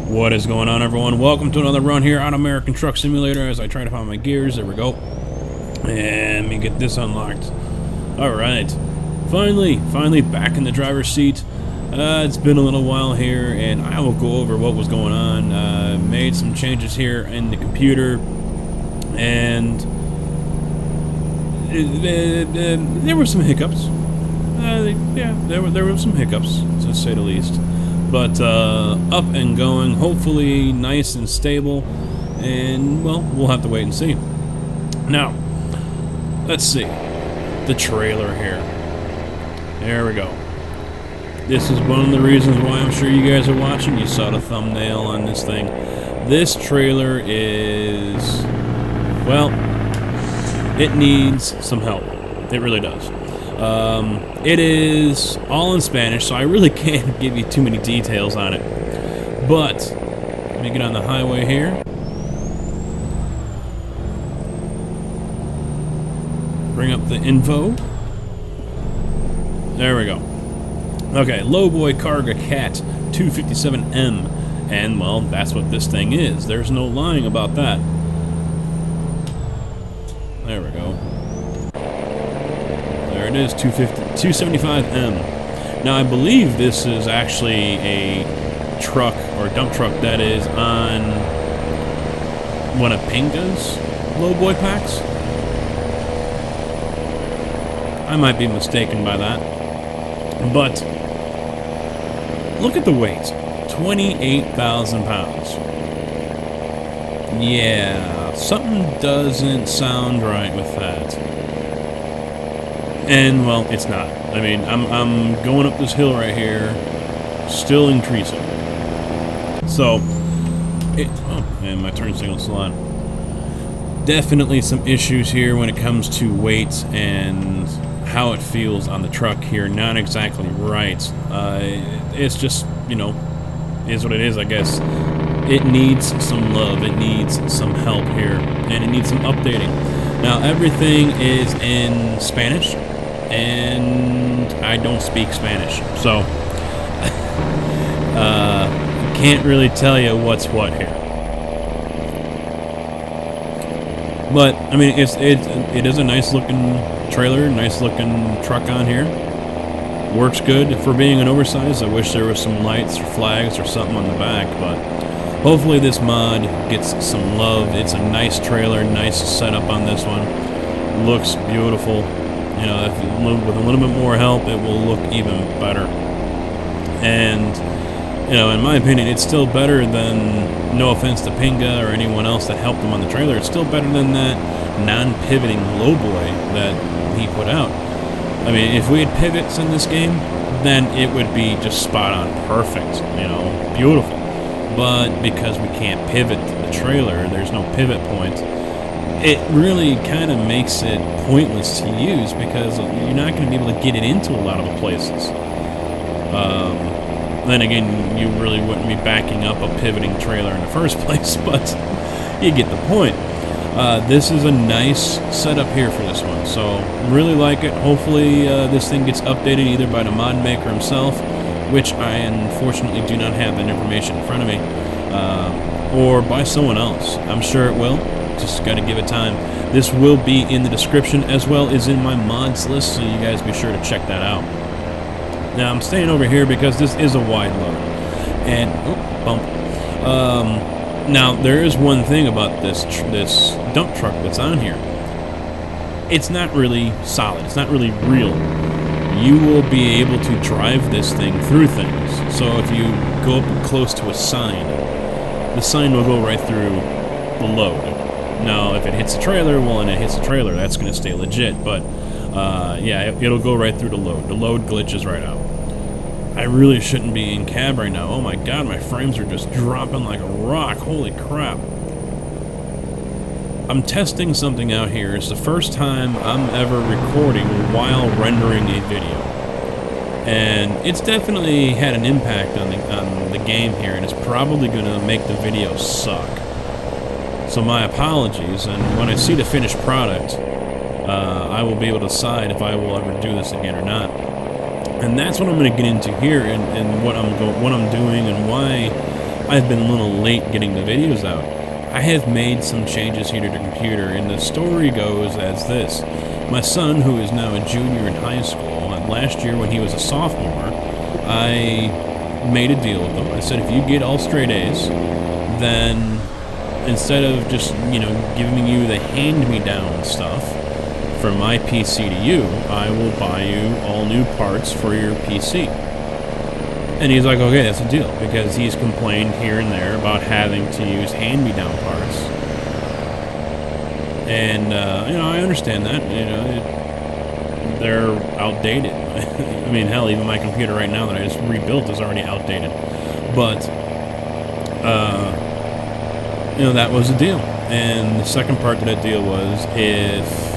What is going on, everyone? Welcome to another run here on American Truck Simulator as I try to find my gears. There we go. And let me get this unlocked. Alright. Finally back in the driver's seat. It's been a little while here, and I will go over what was going on. Made some changes here in the computer, and there were some hiccups. Yeah, there were some hiccups, to say the least. But up and going, hopefully nice and stable, and well, we'll have to wait and see. Now, let's see the trailer here. There we go. This is one of the reasons why I'm sure you guys are watching. You saw the thumbnail on this thing. This trailer is, well, it needs some help. It really does. It is all in Spanish, so I really can't give you too many details on it. But, let me get on the highway here. Bring up the info. There we go. Okay, Lowboy Carga Cat 257M. And, well, that's what this thing is. There's no lying about that. There we go. There it is, 275M. Now, I believe this is actually a truck, or dump truck, that is on one of Pinga's lowboy packs. I might be mistaken by that. But, look at the weight. 28,000 pounds. Yeah, something doesn't sound right with that. And, well, it's not. I mean, I'm going up this hill right here, still increasing. So, oh, and my turn signal's still on. Definitely some issues here when it comes to weight and how it feels on the truck here. Not exactly right. It's just, you know, is what it is, I guess. It needs some love. It needs some help here. And it needs some updating. Now, everything is in Spanish. And I don't speak Spanish, so can't really tell you what's what here. But I mean, it is a nice looking trailer, nice looking truck on here. Works good for being an oversized. I wish there was some lights or flags or something on the back, but hopefully this mod gets some love. It's a nice trailer, nice setup on this one. Looks beautiful. You know, with a little bit more help, it will look even better. And, you know, in my opinion, it's still better than, no offense to Pinga or anyone else that helped him on the trailer, it's still better than that non-pivoting lowboy that he put out. I mean, if we had pivots in this game, then it would be just spot on perfect, you know, beautiful. But because we can't pivot the trailer, there's no pivot point, it really kind of makes it pointless to use because you're not going to be able to get it into a lot of the places. Then again, you really wouldn't be backing up a pivoting trailer in the first place, but you get the point. This is a nice setup here for this one, so really like it. Hopefully this thing gets updated either by the mod maker himself, which I unfortunately do not have that information in front of me, or by someone else. I'm sure it will. Just got to give it time. This will be in the description as well as in my mods list, so you guys be sure to check that out. Now I'm staying over here because this is a wide load, and bump. Now, there is one thing about this dump truck that's on here. It's not really solid. It's not really real. You will be able to drive this thing through things. So if you go up close to a sign, the sign will go right through the load. Now, if it hits a trailer, well, and it hits a trailer, that's going to stay legit. But, yeah, it'll go right through the load. The load glitches right out. I really shouldn't be in cab right now. Oh my god, my frames are just dropping like a rock. Holy crap. I'm testing something out here. It's the first time I'm ever recording while rendering a video. And it's definitely had an impact on the game here, and it's probably going to make the video suck. So my apologies, and when I see the finished product, I will be able to decide if I will ever do this again or not. And that's what I'm going to get into here, and what I'm doing, and why I've been a little late getting the videos out. I have made some changes here to the computer, and the story goes as this. My son, who is now a junior in high school, last year when he was a sophomore, I made a deal with him. I said, if you get all straight A's, then instead of just, giving you the hand-me-down stuff from my PC to you, I will buy you all new parts for your PC. And he's like, okay, that's a deal, because he's complained here and there about having to use hand-me-down parts. And, I understand that, they're outdated. I mean, hell, even my computer right now that I just rebuilt is already outdated. But, that was the deal. And the second part to that deal was if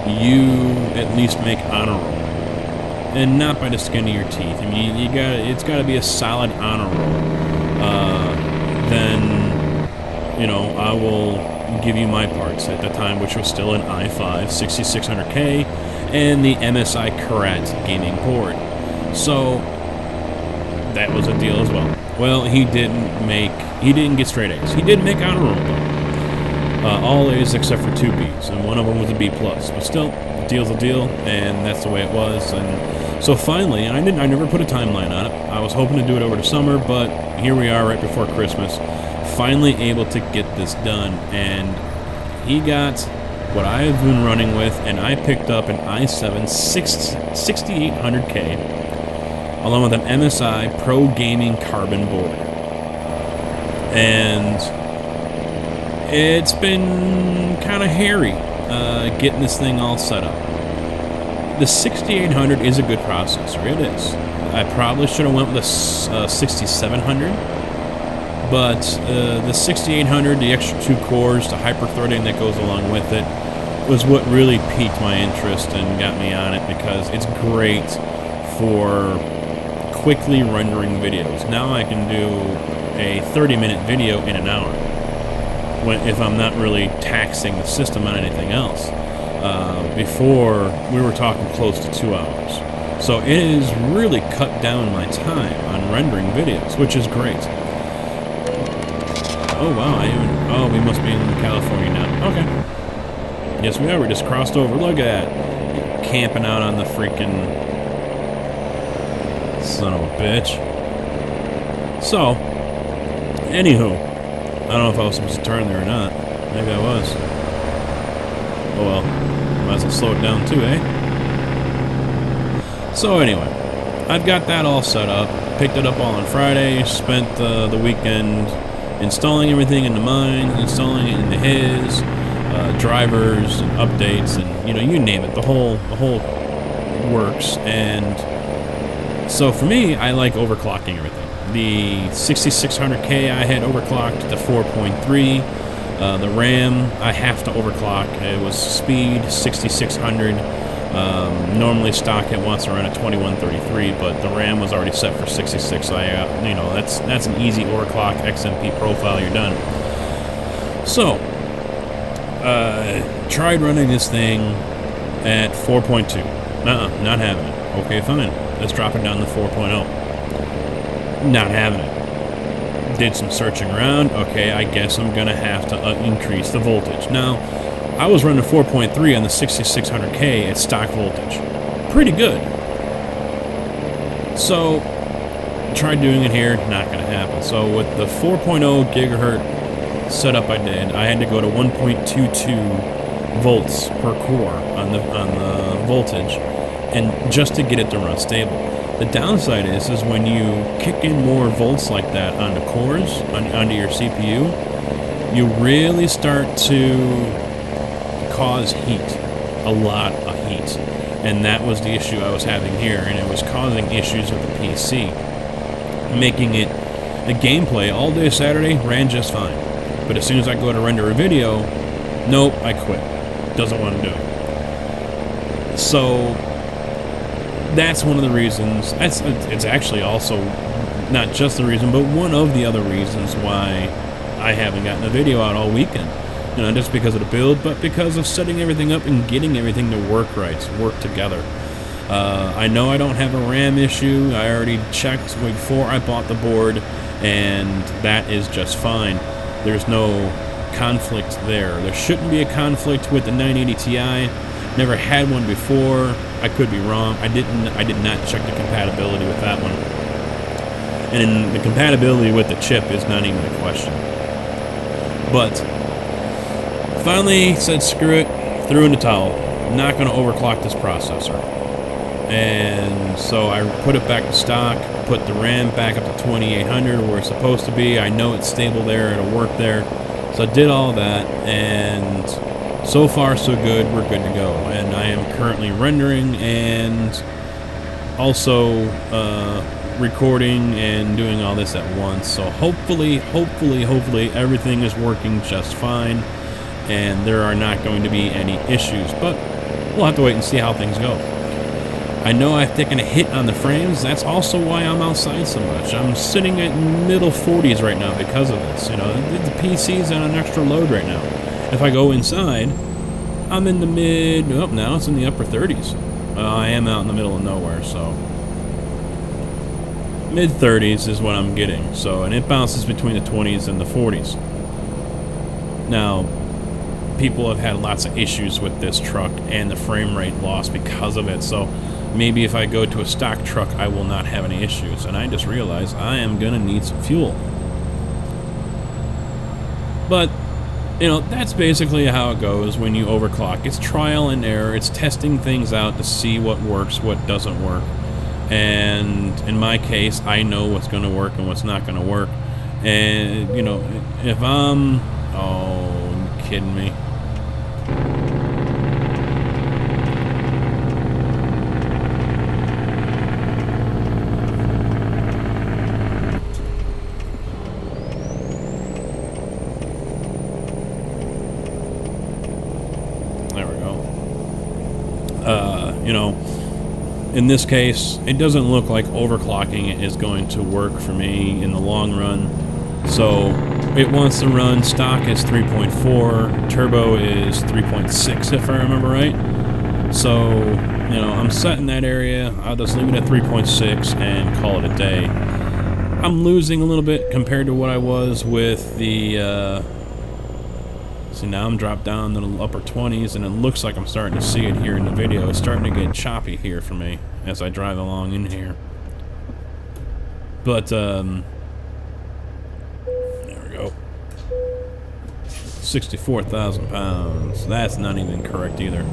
you at least make honor roll. And not by the skin of your teeth. I mean, it's got to be a solid honor roll. Then, I will give you my parts at the time, which was still an i5 6600K and the MSI Karat gaming board. So that was a deal as well. Well, he didn't get straight A's. He did make honor roll though. All A's except for 2 B's, and one of them was a B+. But still, deal's a deal, and that's the way it was. And so finally, I never put a timeline on it. I was hoping to do it over the summer, but here we are right before Christmas, finally able to get this done. And he got what I've been running with, and I picked up an i7 6800K along with an MSI Pro Gaming Carbon board. And it's been kind of hairy getting this thing all set up. The 6800 is a good processor, it is. I probably should have went with a 6700, but the 6800, the extra 2 cores, the hyper-threading that goes along with it, was what really piqued my interest and got me on it, because it's great for quickly rendering videos. Now I can do a 30-minute video in an hour if I'm not really taxing the system on anything else. Before, we were talking close to 2 hours. So it has really cut down my time on rendering videos, which is great. Oh wow, we must be in California now. Okay. Yes, we are. We just crossed over. Look at that. Camping out on the freaking son of a bitch. So, anywho, I don't know if I was supposed to turn there or not. Maybe I was. Oh well. Might as well slow it down too, eh? So anyway, I've got that all set up. Picked it up all on Friday. Spent the weekend installing everything into mine, installing it into his, drivers and updates, and you name it. The whole works. And so for me, I like overclocking everything. The 6600K I had overclocked to 4.3. The RAM I have to overclock. It was speed 6600. Normally stock it wants to run at 2133, but the RAM was already set for 66. So that's an easy overclock XMP profile. You're done. So tried running this thing at 4.2. Not having it. Okay, fine. Let's drop it down to 4.0. Not having it. Did some searching around. Okay, I guess I'm gonna have to increase the voltage. Now, I was running 4.3 on the 6600K at stock voltage. Pretty good. So, tried doing it here, not gonna happen. So with the 4.0 gigahertz setup I did, I had to go to 1.22 volts per core on the voltage, and just to get it to run stable. The downside is when you kick in more volts like that onto cores, onto your CPU, you really start to cause heat, a lot of heat. And that was the issue I was having here, and it was causing issues with the PC, making it, the gameplay all day Saturday ran just fine. But as soon as I go to render a video, nope, I quit. Doesn't want to do it. So that's one of the reasons. It's actually also not just the reason, but one of the other reasons why I haven't gotten a video out all weekend. You know, just because of the build, but because of setting everything up and getting everything to work right, to work together. I know I don't have a RAM issue. I already checked before I bought the board, and that is just fine. There's no conflict there. There shouldn't be a conflict with the 980 Ti. Never had one before. I could be wrong. I did not check the compatibility with that one. And the compatibility with the chip is not even a question. But finally said screw it, threw in the towel. I'm not going to overclock this processor. And so I put it back to stock, put the RAM back up to 2800 where it's supposed to be. I know it's stable there, it'll work there. So I did all that, and so far so good, we're good to go. And I am currently rendering and also recording and doing all this at once. So hopefully everything is working just fine, and there are not going to be any issues. But we'll have to wait and see how things go. I know I've taken a hit on the frames. That's also why I'm outside so much. I'm sitting at middle 40s right now because of this. You know, the PC's on an extra load right now. If I go inside, I'm in the mid... Oh, now it's in the upper 30s. I am out in the middle of nowhere, so... Mid 30s is what I'm getting. So, and it bounces between the 20s and the 40s. Now, people have had lots of issues with this truck and the frame rate loss because of it, so maybe if I go to a stock truck I will not have any issues. And I just realized I am gonna need some fuel. But you know, that's basically how it goes when you overclock. It's trial and error. It's testing things out to see what works, what doesn't work. And in my case, I know what's going to work and what's not going to work. And, you know, if I'm... Oh, are you kidding me? You know, in this case, it doesn't look like overclocking is going to work for me in the long run. So it wants to run, stock is 3.4, turbo is 3.6 if I remember right. So, you know, I'm set in that area. I'll just leave it at 3.6 and call it a day. I'm losing a little bit compared to what I was with the... See, now I'm dropped down to the upper 20s, and it looks like I'm starting to see it here in the video. It's starting to get choppy here for me as I drive along in here. But, there we go. 64,000 pounds. That's not even correct either.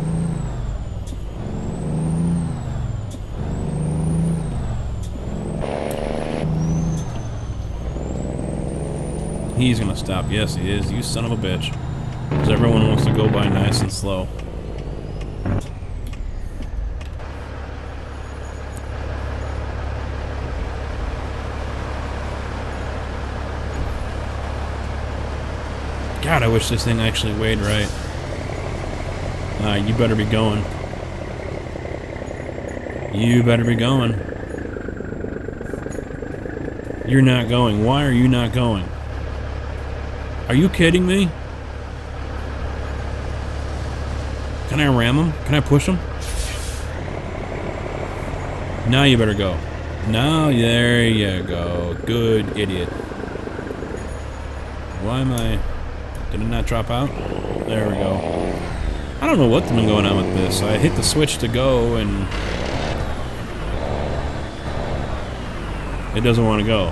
He's gonna stop. Yes, he is. You son of a bitch. Because everyone wants to go by nice and slow. God, I wish this thing actually weighed right. You better be going. You better be going. You're not going. Why are you not going? Are you kidding me? Can I ram him? Can I push him? Now you better go. Now, there you go. Good idiot. Why am I... Did it not drop out? There we go. I don't know what's been going on with this. I hit the switch to go and... it doesn't want to go.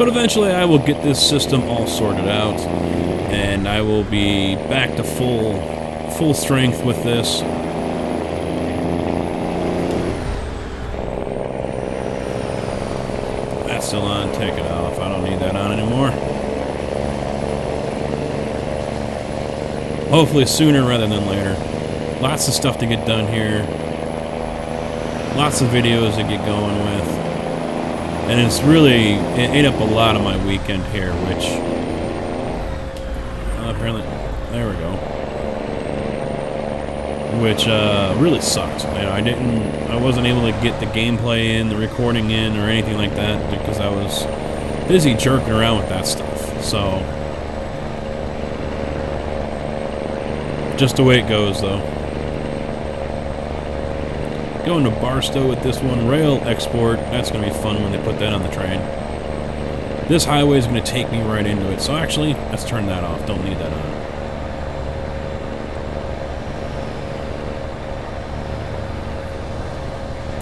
But eventually I will get this system all sorted out, and I will be back to full strength with this. That's still on, take it off. I don't need that on anymore. Hopefully sooner rather than later. Lots of stuff to get done here. Lots of videos to get going with. And it's really, it ate up a lot of my weekend here, which, apparently, there we go. Which, really sucked. You know, I wasn't able to get the gameplay in, the recording in, or anything like that, because I was busy jerking around with that stuff. So, just the way it goes, though. Going to Barstow with this one. Rail export. That's going to be fun when they put that on the train. This highway is going to take me right into it. So actually, let's turn that off. Don't need that on.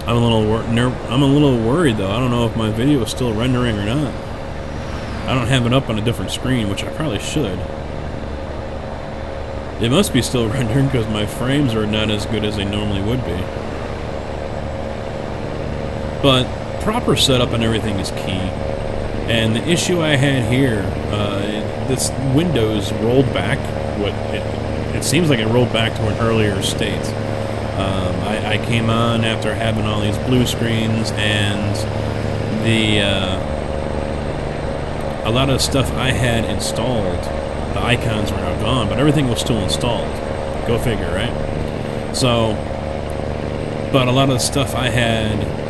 I'm a little worried, though. I don't know if my video is still rendering or not. I don't have it up on a different screen, which I probably should. It must be still rendering because my frames are not as good as they normally would be. But proper setup and everything is key. And the issue I had here, this Windows rolled back. It seems like it rolled back to an earlier state. I came on after having all these blue screens, and a lot of stuff I had installed, the icons were now gone, but everything was still installed. Go figure, right? So, but a lot of the stuff I had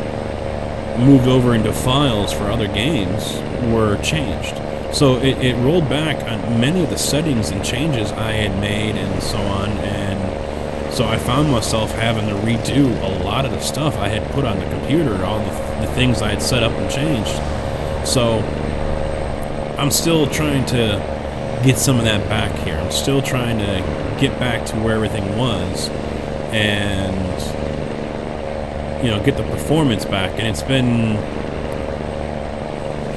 moved over into files for other games were changed. So it rolled back on many of the settings and changes I had made and so on, and so I found myself having to redo a lot of the stuff I had put on the computer, all the things I had set up and changed. So I'm still trying to get some of that back here. I'm still trying to get back to where everything was and, you know, get the performance back, and it's been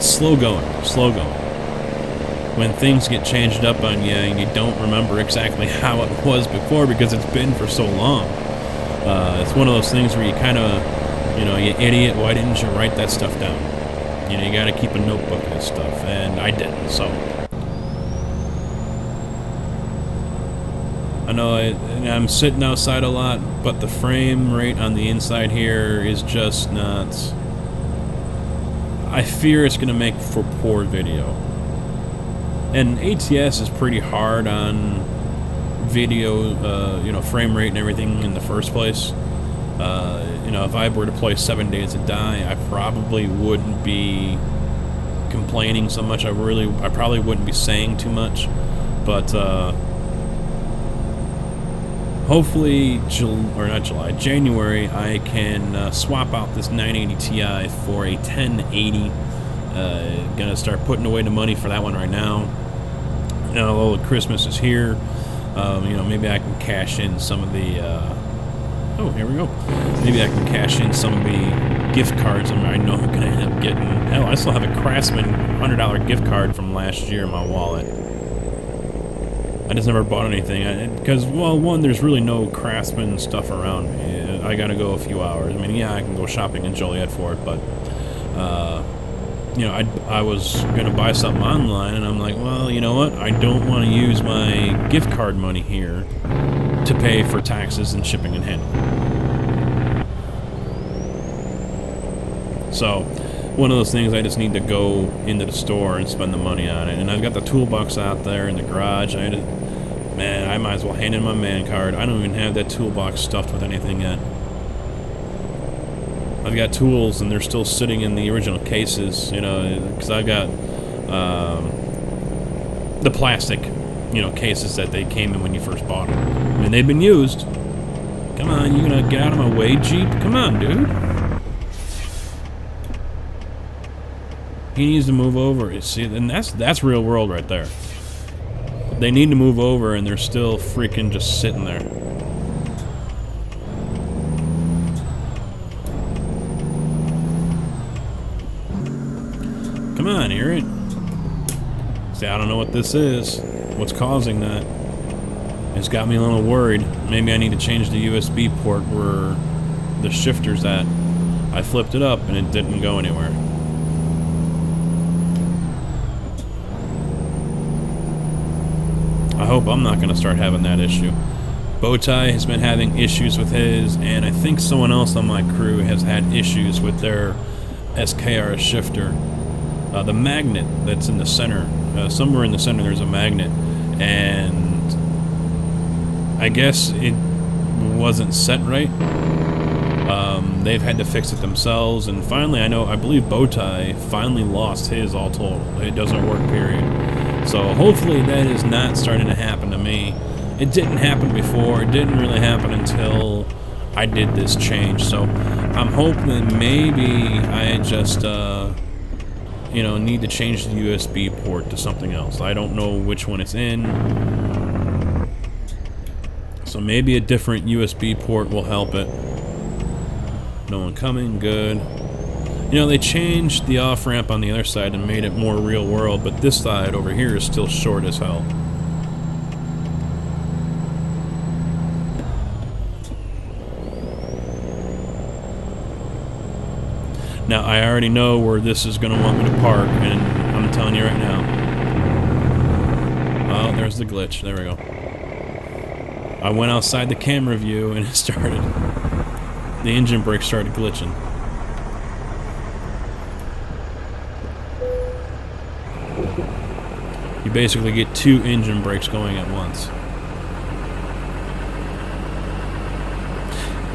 slow going. When things get changed up on you and you don't remember exactly how it was before because it's been for so long. It's one of those things where you kind of, you know, you idiot, why didn't you write that stuff down? You know, you got to keep a notebook of this stuff, and I didn't, so. I know I'm sitting outside a lot, but the frame rate on the inside here is just not... I fear it's going to make for poor video. And ATS is pretty hard on video, you know, frame rate and everything in the first place. You know, if I were to play 7 Days to Die, I probably wouldn't be complaining so much. I probably wouldn't be saying too much. But, hopefully, January, I can swap out this 980 Ti for a 1080. Gonna start putting away the money for that one right now. You know, Christmas is here. You know, maybe I can cash in some of the. Oh, here we go. Maybe I can cash in some of the gift cards I know I'm gonna end up getting. Hell, I still have a Craftsman $100 gift card from last year in my wallet. I just never bought anything because, well, one, there's really no Craftsman stuff around me. I gotta go a few hours. I mean, yeah, I can go shopping in Joliet for it, but you know, I was gonna buy something online, and I'm like, well, you know what? I don't want to use my gift card money here to pay for taxes and shipping and handling. So, one of those things, I just need to go into the store and spend the money on it. And I've got the toolbox out there in the garage. Man, I might as well hand in my man card. I don't even have that toolbox stuffed with anything yet. I've got tools, and they're still sitting in the original cases, you know, because I've got the plastic, you know, cases that they came in when you first bought them. I mean, they've been used. Come on, you gonna get out of my way, Jeep? Come on, dude. He needs to move over. See, and that's real world right there. They need to move over, and they're still freaking just sitting there. Come Come on, hear it? See, I don't know what this is. What's causing that? It's got me a little worried. Maybe I need to change the USB port where the shifter's at. I flipped it up and it didn't go anywhere. I hope I'm not going to start having that issue. Bowtie has been having issues with his, and I think someone else on my crew has had issues with their SKR shifter. The magnet that's in the center, somewhere in the center there's a magnet, and I guess it wasn't set right. They've had to fix it themselves, and finally, I believe Bowtie finally lost his all total. It doesn't work, period. So hopefully that is not starting to happen to me. It didn't happen before. It didn't really happen until I did this change. So I'm hoping that maybe I just, you know, need to change the USB port to something else. I don't know which one it's in. So maybe a different USB port will help it. No one coming, good. You know, they changed the off-ramp on the other side and made it more real world, but this side over here is still short as hell. Now, I already know where this is going to want me to park, and I'm telling you right now. Oh, there's the glitch. There we go. I went outside the camera view, and it started. The engine brake started glitching. You basically get 2 engine brakes going at once.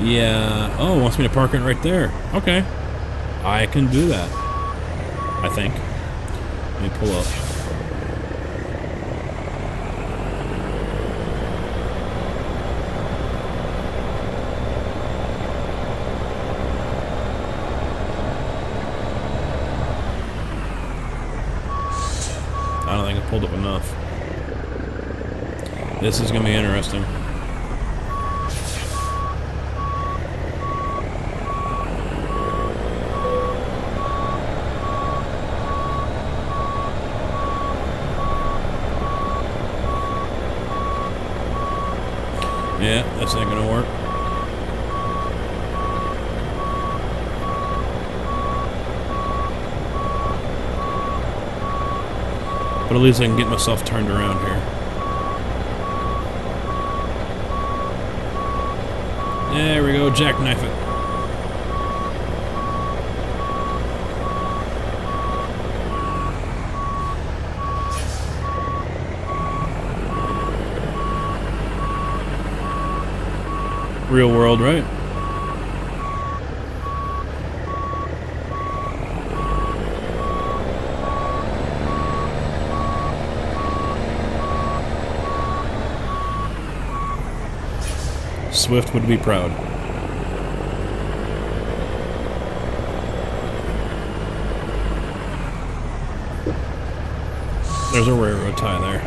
Yeah. Oh, it wants me to park it right there. Okay. I can do that. I think. Let me pull up. I don't think I pulled up enough. This is going to be interesting. Yeah, that's not going to work. But at least I can get myself turned around here. There we go, jackknife it. Real world, right? Swift would be proud. There's a railroad tie there.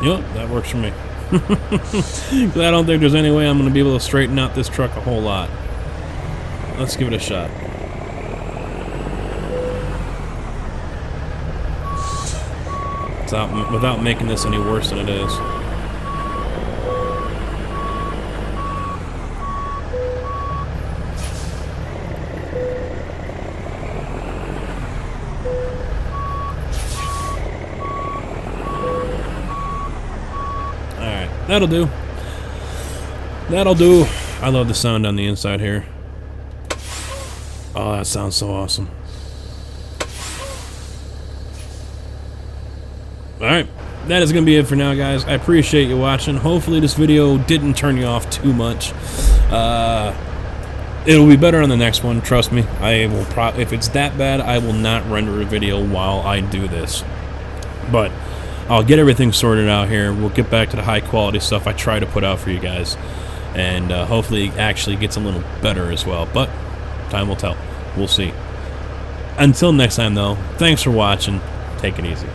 Yep, that works for me. I don't think there's any way I'm going to be able to straighten out this truck a whole lot. Let's give it a shot. Without making this any worse than it is. That'll do. That'll do. I love the sound on the inside here. Oh, that sounds so awesome. Alright, that is going to be it for now, guys. I appreciate you watching. Hopefully this video didn't turn you off too much. It'll be better on the next one, trust me. I will if it's that bad, I will not render a video while I do this. But I'll get everything sorted out here. We'll get back to the high quality stuff I try to put out for you guys. And hopefully it actually gets a little better as well. But time will tell. We'll see. Until next time, though, thanks for watching. Take it easy.